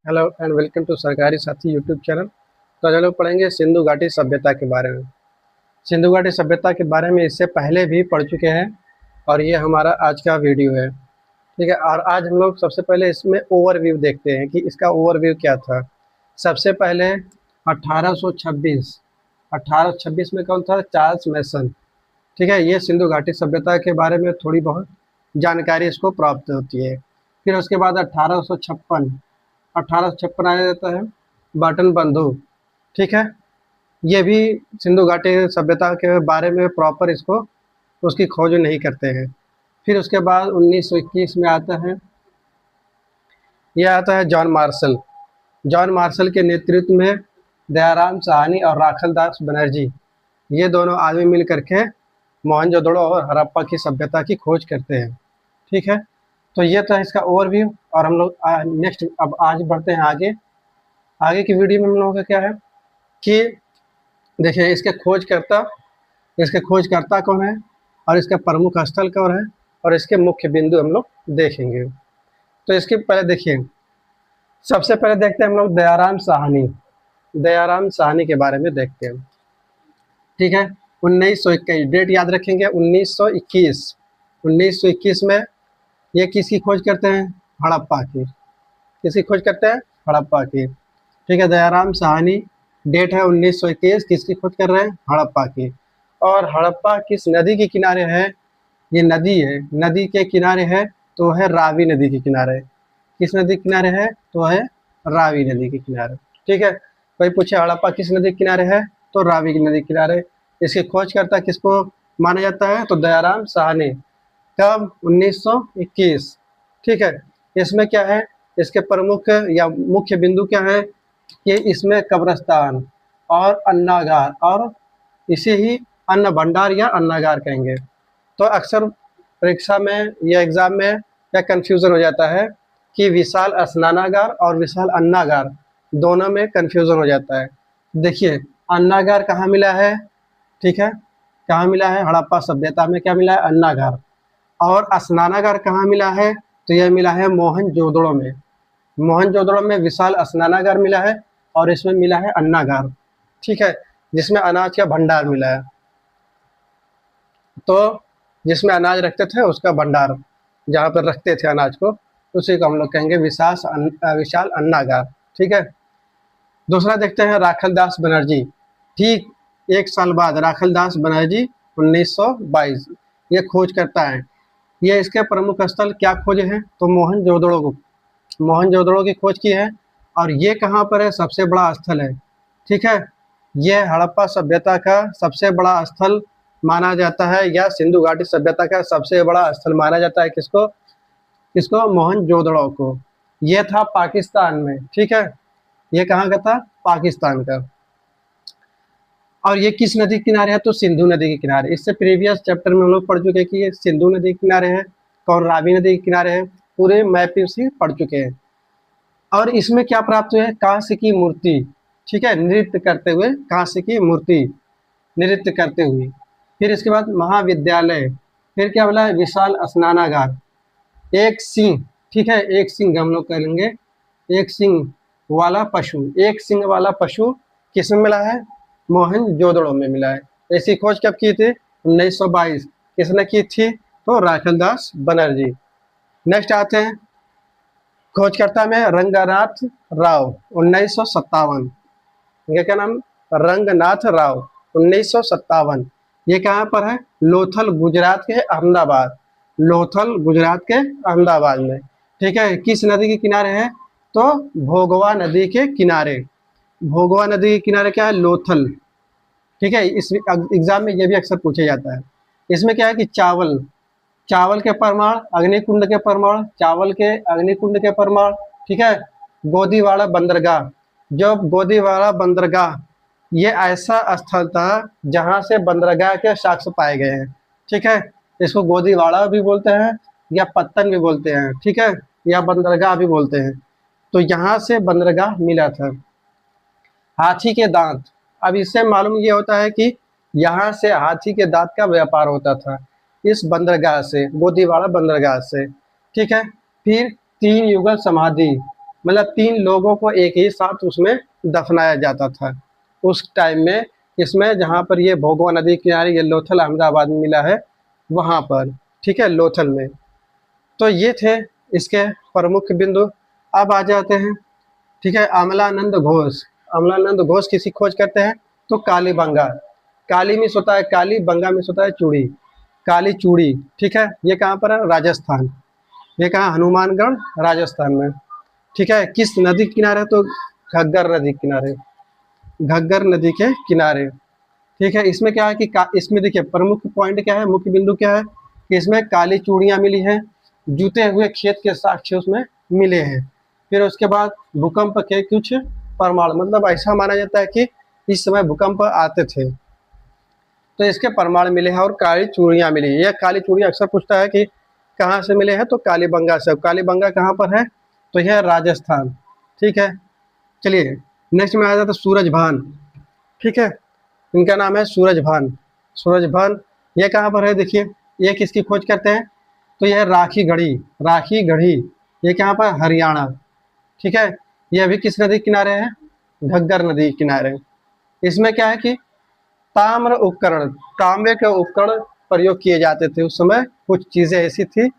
Hello and welcome to सरकारी साथी YouTube channel. तो आज हम लोग पढ़ेंगे सिंधु घाटी सभ्यता के बारे में। सिंधु घाटी सभ्यता के बारे में इससे पहले भी पढ़ चुके हैं और ये हमारा आज का वीडियो है। ठीक है, और आज हम लोग सबसे पहले इसमें ओवरव्यू देखते हैं कि इसका ओवरव्यू क्या था। सबसे पहले 1826 में कौन था? चार्ल्स मैसन। ठीक है, ये सिंधु घाटी सभ्यता के बारे में थोड़ी बहुत जानकारी इसको प्राप्त होती है। फिर उसके बाद 1856 आया जाता है बाटन बंधु। ठीक है, ये भी सिंधु घाटी सभ्यता के बारे में प्रॉपर इसको उसकी खोज नहीं करते हैं। फिर उसके बाद 1921 में आता है, यह आता है जॉन मार्शल। जॉन मार्शल के नेतृत्व में दयाराम साहनी और राखल दास बनर्जी, ये दोनों आदमी मिल करके मोहनजोदड़ो और हड़प्पा की सभ्यता की खोज करते हैं। ठीक है, तो ये था इसका ओवरव्यू। और हम लोग नेक्स्ट अब आज बढ़ते हैं आगे। आगे की वीडियो में हम लोगों का क्या है कि देखिए इसके खोजकर्ता कौन है और इसका प्रमुख स्थल कौन है और इसके मुख्य बिंदु हम लोग देखेंगे। तो इसके पहले देखिए, सबसे पहले देखते हैं हम लोग दयाराम साहनी। दयाराम साहनी के बारे में देखते हैं। ठीक है, 1921 डेट याद रखेंगे। 1921 में ये किसकी खोज करते हैं? हड़प्पा की। किसकी खोज करते हैं? हड़प्पा की। ठीक है, दयाराम साहनी, डेट है 1921, किसकी खोज कर रहे हैं? हड़प्पा की। और हड़प्पा किस नदी के किनारे है? ये नदी है, नदी के किनारे है तो है रावी नदी के किनारे। किस नदी के किनारे है? तो है रावी नदी के किनारे। ठीक है, कोई पूछे हड़प्पा किस नदी के किनारे है? तो रावी की नदी के किनारे। इसकी खोज करता किसको माना जाता है? तो दयाराम साहनी। कब? 1921। ठीक है, इसमें क्या है, इसके प्रमुख या मुख्य बिंदु क्या है कि इसमें कब्रिस्तान और अन्नागार और इसे ही अन्न भंडार या अन्नागार कहेंगे। तो अक्सर परीक्षा में या एग्जाम में क्या कंफ्यूजन हो जाता है कि विशाल स्नानागार और विशाल अन्नागार, दोनों में कंफ्यूजन हो जाता है। देखिए, अन्नागार कहाँ मिला है? ठीक है, कहाँ मिला है? हड़प्पा सभ्यता में क्या मिला है? अन्नागार। और स्नानागार कहाँ मिला है? तो यह मिला है मोहनजोदड़ो में। मोहनजोदड़ो में विशाल स्नानागार मिला है और इसमें मिला है अन्नागार। ठीक है, जिसमें अनाज का भंडार मिला है। तो जिसमें अनाज रखते थे उसका भंडार, जहाँ पर रखते थे अनाज को, उसी को हम लोग कहेंगे विशाल अन्नागार। ठीक है, दूसरा देखते हैं राखल दास बनर्जी। ठीक एक साल बाद राखल दास बनर्जी 1922 ये खोज करता है। ये इसके प्रमुख स्थल क्या खोजे हैं? तो मोहनजोदड़ो की खोज की है। और ये कहाँ पर है? सबसे बड़ा स्थल है। ठीक है, ये हड़प्पा सभ्यता का सबसे बड़ा स्थल माना जाता है, या सिंधु घाटी सभ्यता का सबसे बड़ा स्थल माना जाता है। किसको? किसको? मोहनजोदड़ो को। ये था पाकिस्तान में। ठीक है, ये कहाँ का था? पाकिस्तान का। और ये किस नदी के किनारे है? तो सिंधु नदी के किनारे। इससे प्रीवियस चैप्टर में हम लोग पढ़ चुके हैं कि ये सिंधु नदी के किनारे है और रावी नदी के किनारे है। पूरे मैप से पढ़ चुके हैं। और इसमें क्या प्राप्त हुआ है? कांस्य की मूर्ति। ठीक है, नृत्य करते हुए, कांस्य की मूर्ति नृत्य करते हुए। फिर इसके बाद महाविद्यालय। फिर क्या बोला है? विशाल स्नानागार। एक सिंह। ठीक है, एक सिंह हम लोग कहेंगे, एक सिंह वाला पशु। एक सिंह वाला पशु किस में मिला है? मोहनजोदड़ो में मिला है। ऐसी खोज कब की थी? 1922। किसने की थी? तो राखल दास बनर्जी। नेक्स्ट आते हैं खोजकर्ता में रंगनाथ राव 1957। इनका क्या नाम? रंगनाथ राव 1957। ये कहाँ पर है? लोथल गुजरात के अहमदाबाद। लोथल गुजरात के अहमदाबाद में। ठीक है, किस नदी के किनारे है? तो भोगवा नदी के किनारे। भोगवा नदी के किनारे क्या है? लोथल। ठीक है, इस एग्जाम में ये भी अक्सर पूछा जाता है। इसमें क्या है कि चावल के परमाणु, अग्निकुंड के परमाणु, चावल के अग्निकुंड के परमाणु। ठीक है, गोदीवाड़ा बंदरगाह। जो गोदीवाड़ा बंदरगाह, ये ऐसा स्थल था जहां से बंदरगाह के साक्ष्य पाए गए हैं। ठीक है, इसको गोदीवाड़ा भी बोलते हैं या पत्तन भी बोलते हैं। ठीक है, या बंदरगाह भी बोलते हैं। तो यहाँ से बंदरगाह मिला था। हाथी के दांत। अब इससे मालूम ये होता है कि यहाँ से हाथी के दांत का व्यापार होता था, इस बंदरगाह से, गोदीवाड़ा बंदरगाह से। ठीक है, फिर 3 युगल समाधि। मतलब 3 लोगों को एक ही साथ उसमें दफनाया जाता था उस टाइम में। इसमें जहाँ पर ये भोगवा नदी किनारे ये लोथल अहमदाबाद में मिला है वहाँ पर, ठीक है, लोथल में। तो ये थे इसके प्रमुख बिंदु। अब आ जाते हैं, ठीक है, अमलानंद घोष। अमलानंद घोष किसकी खोज करते हैं? तो कालीबंगा। काली मिस होता है काली, बंगा मिस होता है चूड़ी, काली चूड़ी, ठीक है। ये कहाँ पर है? राजस्थान। ये कहाँ? हनुमानगढ़, राजस्थान में, ठीक है। किस नदी के किनारे? तो घग्गर नदी के किनारे, घग्गर नदी के किनारे, ठीक है। इसमें क्या है कि इसमें देखिए प्रमुख पॉइंट क्या है, मुख्य बिंदु क्या है कि इसमें काली चूड़ियाँ मिली हैं, जूते हुए खेत के साक्ष्य उसमें मिले हैं। फिर उसके बाद भूकंप के कुछ प्रमाण, मतलब ऐसा माना जाता है कि इस समय भूकंप आते थे तो इसके प्रमाण मिले हैं और काली चूड़ियाँ मिली। यह काली चूड़ियाँ अक्सर पूछता है कि कहाँ से मिले हैं, तो कालीबंगा से। कालीबंगा कहाँ पर है? तो यह राजस्थान, ठीक है। चलिए नेक्स्ट में आ जाता है सूरजभान, ठीक है। इनका नाम है सूरजभान। सूरजभान ये कहाँ पर है? देखिए ये किसकी खोज करते हैं? तो यह राखी गढ़ी, राखी गढ़ी, ये कहाँ पर? हरियाणा, ठीक है। ये भी किस नदी किनारे है? घग्गर नदी किनारे। इसमें क्या है कि ताम्र उपकरण, तांबे के उपकरण प्रयोग किए जाते थे उस समय, कुछ चीजें ऐसी थी,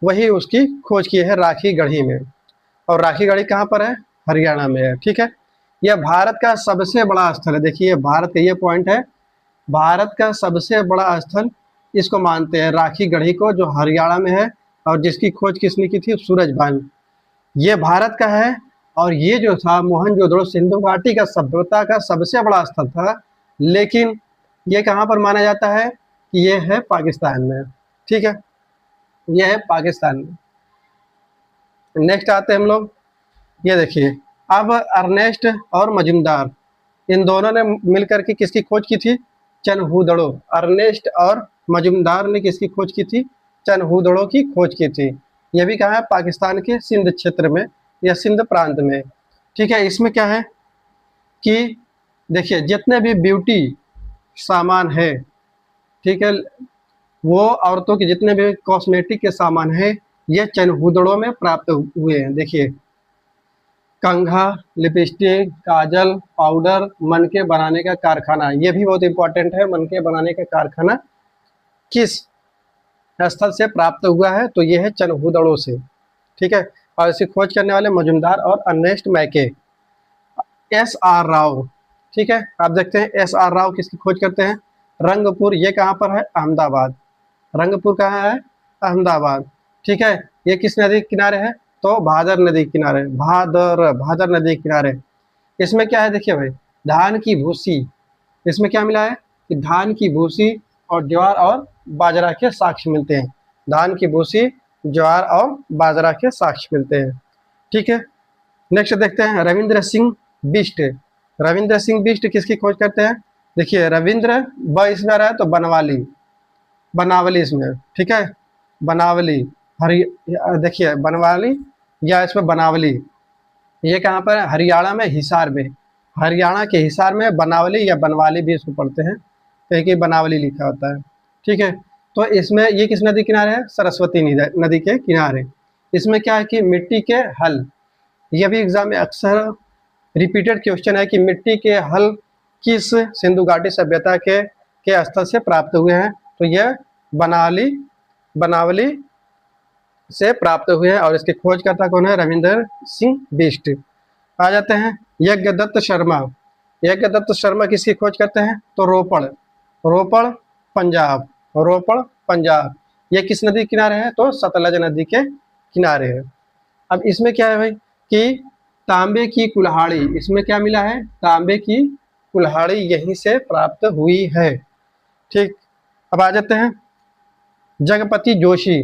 वही उसकी खोज की है राखी गढ़ी में। और राखी गढ़ी कहाँ पर है? हरियाणा में है, ठीक है। यह भारत का सबसे बड़ा स्थल है। देखिए भारत का ये पॉइंट है, भारत का सबसे बड़ा स्थल इसको मानते हैं, राखी गढ़ी को, जो हरियाणा में है और जिसकी खोज किसने की थी? सूरजभान। ये भारत का है। और ये जो था मोहनजोदड़ो सिंधु घाटी का सभ्यता का सबसे बड़ा स्थल था, लेकिन ये कहाँ पर माना जाता है कि ये है पाकिस्तान में, ठीक है, ये है पाकिस्तान में। नेक्स्ट आते हैं हम लोग, ये देखिए अब अर्नेस्ट और मजुमदार, इन दोनों ने मिलकर के किसकी खोज की थी? चनहूदड़ो। अर्नेस्ट और मजुमदार ने किसकी खोज की थी? चनहूदड़ो की खोज की थी। यह भी कहाँ है? पाकिस्तान के सिंध क्षेत्र में या सिंध प्रांत में, ठीक है। इसमें क्या है कि देखिए जितने भी ब्यूटी सामान है, ठीक है, वो औरतों के जितने भी कॉस्मेटिक के सामान है ये चनहूदड़ो में प्राप्त हुए हैं। देखिए कंघा, लिपस्टिक, काजल, पाउडर, मनके बनाने का कारखाना, ये भी बहुत इंपॉर्टेंट है। मनके बनाने का कारखाना किस स्थल से प्राप्त हुआ है? तो ये है चनहूदड़ो से, ठीक है। और इसे खोज करने वाले मजुमदार और अर्नेस्ट मैके। एस आर राव, ठीक है। आप देखते हैं एस आर राव किसकी खोज करते हैं? रंगपुर, ये कहाँ पर है? अहमदाबाद। रंगपुर कहाँ है? अहमदाबाद, ठीक है। ये किस नदी के किनारे है? तो भादर नदी किनारे, भादर नदी किनारे। इसमें क्या है? देखिए भाई धान की भूसी, इसमें क्या मिला है कि धान की भूसी और ज्वार और बाजरा के साक्ष्य मिलते हैं। धान की भूसी, ज्वार और बाजरा के साक्ष्य मिलते हैं, ठीक है। नेक्स्ट देखते हैं रविंद्र सिंह बिष्ट। रविंद्र सिंह बिष्ट किसकी खोज करते हैं? देखिए रविंद्र ब इसमें आ रहा है तो बनवाली, बनावली इसमें, ठीक है, बनावली। हरि देखिए बनवाली या इसमें बनावली, ये कहाँ पर है? हरियाणा में, हिसार में। हरियाणा के हिसार में बनावली या बनवाली भी इसको पढ़ते हैं, कहीं कहीं बनावली लिखा होता है, ठीक है। तो इसमें ये किस नदी किनारे है? सरस्वती नदी के किनारे। इसमें क्या है कि मिट्टी के हल, यह भी एग्जाम में अक्सर रिपीटेड क्वेश्चन है कि मिट्टी के हल किस सिंधु घाटी सभ्यता के स्थल से प्राप्त हुए हैं? तो यह बनावली से प्राप्त हुए हैं और इसके खोजकर्ता कौन है? रविंद्र सिंह बिष्ट। आ जाते हैं यज्ञदत्त शर्मा। यज्ञदत्त शर्मा किसकी खोज करते हैं? तो रोपड़ पंजाब, रोपड़ पंजाब। ये किस नदी किनारे है? तो सतलज नदी के किनारे है। अब इसमें क्या है भाई कि तांबे की कुल्हाड़ी, इसमें क्या मिला है? तांबे की कुल्हाड़ी यहीं से प्राप्त हुई है, ठीक। अब आ जाते हैं जगपति जोशी।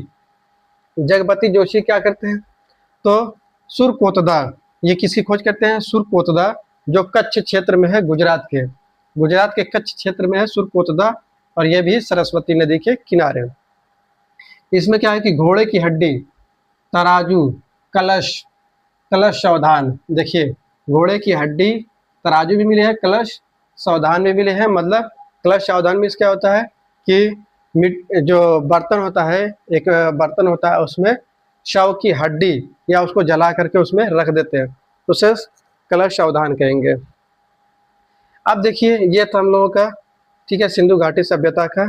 जगपति जोशी क्या करते हैं? तो सुरकोतदा, ये किसकी खोज करते हैं? सुरकोतदा, जो कच्छ क्षेत्र में है, गुजरात के कच्छ क्षेत्र में है सुरकोतदा, और ये भी सरस्वती नदी के किनारे। इसमें क्या है कि घोड़े की हड्डी, तराजू, कलश, कलश सावधान। देखिए घोड़े की हड्डी, तराजू भी मिले हैं, कलश सावधान भी मिले हैं। मतलब कलश सावधान में क्या होता है कि जो बर्तन होता है, एक बर्तन होता है उसमें शव की हड्डी या उसको जला करके उसमें रख देते हैं, उसे कलश अवधान कहेंगे। अब देखिए ये तो हम लोगों का, ठीक है, सिंधु घाटी सभ्यता का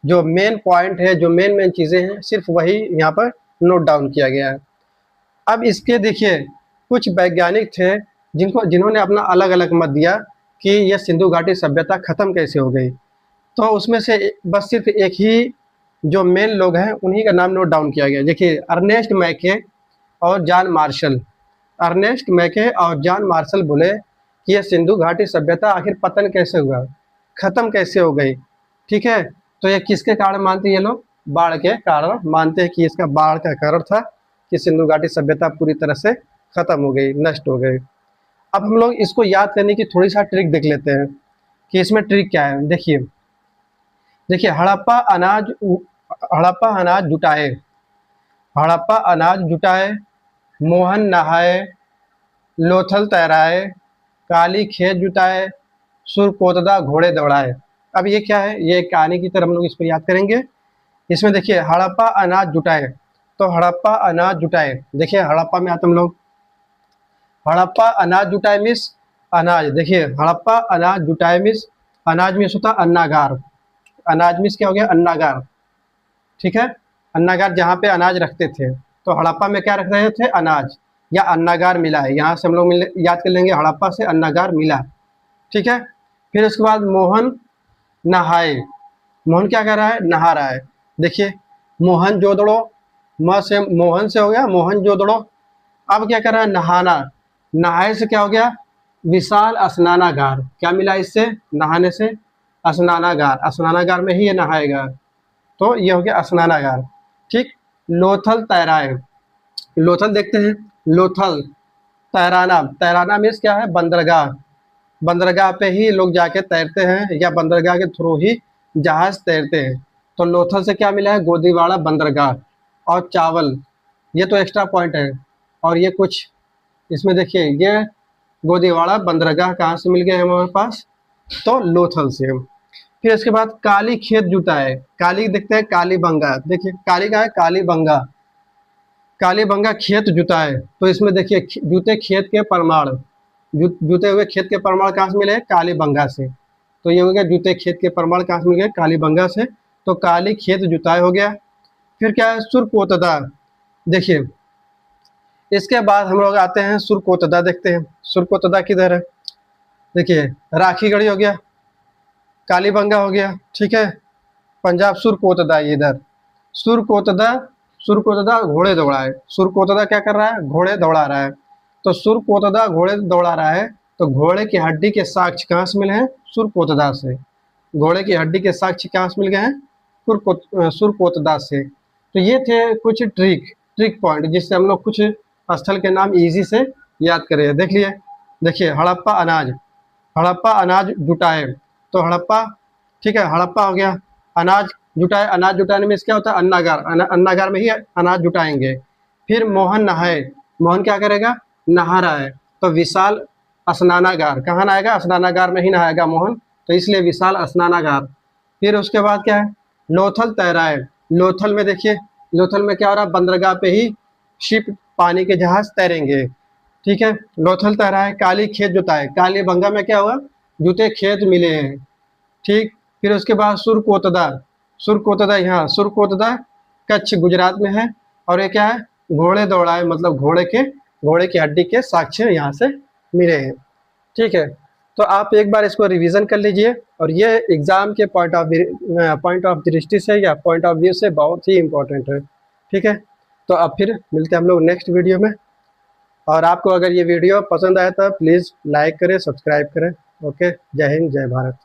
जो मेन पॉइंट है, जो मेन मेन चीज़ें हैं, सिर्फ वही यहाँ पर नोट डाउन किया गया है। अब इसके देखिए कुछ वैज्ञानिक थे जिन्होंने अपना अलग अलग मत दिया कि यह सिंधु घाटी सभ्यता खत्म कैसे हो गई। तो उसमें से बस सिर्फ एक ही जो मेन लोग हैं उन्हीं का नाम नोट डाउन किया गया। देखिए अर्नेस्ट मैके और जॉन मार्शल, अर्नेस्ट मैके और जॉन मार्शल बोले कि यह सिंधु घाटी सभ्यता आखिर पतन कैसे हुआ, खत्म कैसे हो गई। ठीक है, तो ये किसके कारण मानते हैं ये लोग? बाढ़ के कारण मानते हैं कि इसका बाढ़ का कारण था कि सिंधु घाटी सभ्यता पूरी तरह से खत्म हो गई, नष्ट हो गई। अब हम लोग इसको याद करने की थोड़ी सा ट्रिक देख लेते हैं कि इसमें ट्रिक क्या है। देखिए देखिए हड़प्पा अनाज जुटाए, हड़प्पा अनाज जुटाए, मोहन नहाए, लोथल तैराए, काली खेत जुटाए, सुरकोतदा घोड़े दौड़ाए। अब ये क्या है? ये कहानी की तरह हम लोग इसको याद करेंगे। इसमें देखिए हड़प्पा अनाज जुटाए, तो हड़प्पा अनाज जुटाए, देखिए हड़प्पा में आते हम लोग, हड़प्पा अनाज जुटाए मिस अनाज, देखिए हड़प्पा अनाज जुटाए मिस अनाज मिस होता अन्नागार, अनाज मिस क्या हो गया? अन्नागार। ठीक है, अन्नागार जहाँ पे अनाज रखते थे, तो हड़प्पा में क्या रख रहे थे? अनाज, या अन्नागार मिला है, यहाँ से हम लोग याद कर लेंगे हड़प्पा से अन्नागार मिला। ठीक है, फिर उसके बाद मोहन नहाए, मोहन क्या कर रहा है? नहा रहा है। देखिए मोहन जोदड़ो, म से मोहन से हो गया मोहन जोदड़ो। अब क्या कर रहा है? नहाना, नहाए से क्या हो गया? विशाल स्नानागार। क्या मिला इससे? नहाने से स्नानागार, स्नानागार में ही ये नहाएगा, तो ये हो गया स्नानागार। ठीक, लोथल तैराए, लोथल देखते हैं, लोथल तैराना, तैराना मीन्स क्या है? बंदरगाह, बंदरगाह पे ही लोग जाके तैरते हैं या बंदरगाह के थ्रू ही जहाज तैरते हैं। तो लोथल से क्या मिला है? गोदीवाड़ा बंदरगाह। और चावल, ये तो एक्स्ट्रा पॉइंट है। और ये कुछ इसमें देखिए ये गोदीवाड़ा बंदरगाह कहाँ से मिल गए हमारे पास? तो लोथल से। फिर इसके बाद काली खेत जुटाए, काली देखते हैं काली बंगा, देखिए काली का है काली बंगा, काली बंगा खेत जुटाए, तो इसमें देखिए जूते खेत के प्रमाण, जूते हुए खेत के प्रमाण कहाँ से मिले? काली बंगा से। तो ये हो गया जूते खेत के प्रमाण कहाँ से मिल गए? काली बंगा से। तो काली खेत जुताए हो गया। फिर क्या है? सुरकोतदा, देखिए इसके बाद हम लोग आते हैं सुरकोतदा, देखते हैं सुरकोतदा किधर है। देखिए राखीगढ़ी हो गया, कालीबंगा हो गया, ठीक है, पंजाब सुरकोतदा इधर, सुरकोतदा, सुरकोतदा घोड़े दौड़ाए, सुरकोतदा क्या कर रहा है? घोड़े दौड़ा रहा है। तो सुरकोतदा घोड़े दौड़ा रहा है, तो घोड़े की हड्डी के साक्ष्य कहाँ से मिले हैं? सुरकोतदा से। घोड़े की हड्डी के साक्ष्य कहाँ से मिल गए हैं? सुरकोतदा से। तो ये थे कुछ ट्रिक पॉइंट जिससे हम लोग कुछ स्थल के नाम इजी से याद करें। देख लिए, देखिए हड़प्पा अनाज, हड़प्पा अनाज जुटाए, तो हड़प्पा, ठीक है, हड़प्पा हो गया, अनाज जुटाए, अनाज जुटाने में क्या होता है? अन्नागार, अन्नागार में ही अनाज जुटाएंगे। फिर मोहन नहाए, मोहन क्या करेगा? नहा रहा है, तो विशाल स्नानागार, कहाँ नहाएगा? स्नानागार में ही नहाएगा मोहन, तो इसलिए विशाल स्नानागार। फिर उसके बाद क्या है? लोथल तैराए, लोथल में देखिए, लोथल में क्या हो रहा है? बंदरगाह पे ही शिप, पानी के जहाज तैरेंगे। ठीक है, लोथल तैराए, काली खेत जुताए, काली बंगा में क्या हुआ? जूते खेत मिले हैं। ठीक, फिर उसके बाद सुरकोतदा, सुरकोतदा यहाँ, सुरकोतदा कच्छ गुजरात में है। और ये क्या है? घोड़े दौड़ाए, मतलब घोड़े की हड्डी के साक्ष्य यहाँ से मिले हैं। ठीक है, तो आप एक बार इसको रिवीजन कर लीजिए, और ये एग्जाम के पॉइंट ऑफ दृष्टि से या पॉइंट ऑफ व्यू से बहुत ही इम्पोर्टेंट है। ठीक है, तो अब फिर मिलते हैं हम लोग नेक्स्ट वीडियो में। और आपको अगर ये वीडियो पसंद आया तो प्लीज़ लाइक करें, सब्सक्राइब करें। ओके, जय हिंद, जय भारत।